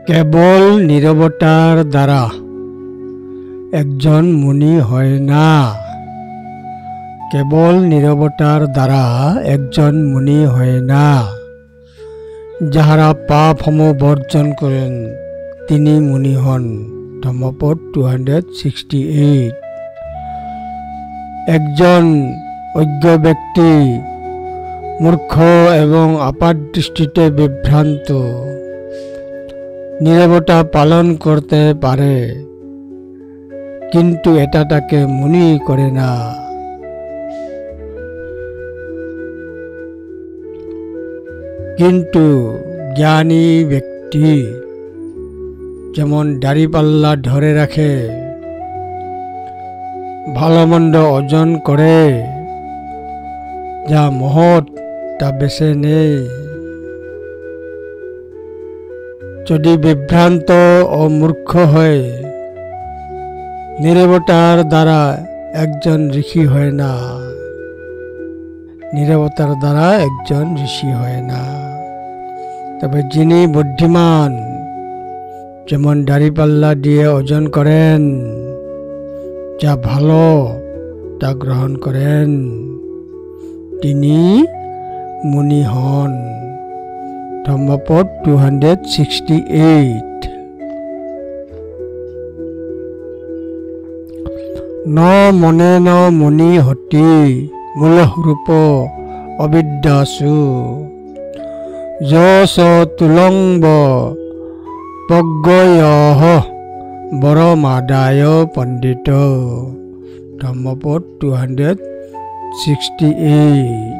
Cable নীরবতার দ্বারা একজন মুনি হয় না। কেবল নীরবতার দ্বারা একজন মুনি হয় না। যাহারা পাপসমূহ বর্জন করেন তিনি মুনি হন। ধম্মপদ 268। একজন অজ্ঞ ব্যক্তি মূর্খ এবং আপাতদৃষ্টিতে বিভ্রান্ত নীরবতা পালন করতে পারে, কিন্তু এটা তাকে মুনি করে না। কিন্তু জ্ঞানী ব্যক্তি যেমন দাড়িপাল্লা ধরে রাখে, ভালো মন্দ অর্জন করে, যা মহৎ তা বেছে নেই। যদি বিভ্রান্ত ও মূর্খ হয়, নীরবতার দ্বারা একজন ঋষি হয় না। নীরবতার দ্বারা একজন ঋষি হয় না। তবে যিনি বুদ্ধিমান, যেমন দাড়িপাল্লা দিয়ে অর্জন করেন, যা ভালো তা গ্রহণ করেন, তিনি মুনি হন। ধম্মপদ 268। ন মনে ন মুনি হতি মূলরূপ অবিদ্যাসু যশ তুলংব প্রজ্ঞয়ঃ বরমাদায় পণ্ডিত। ধম্মপদ 268।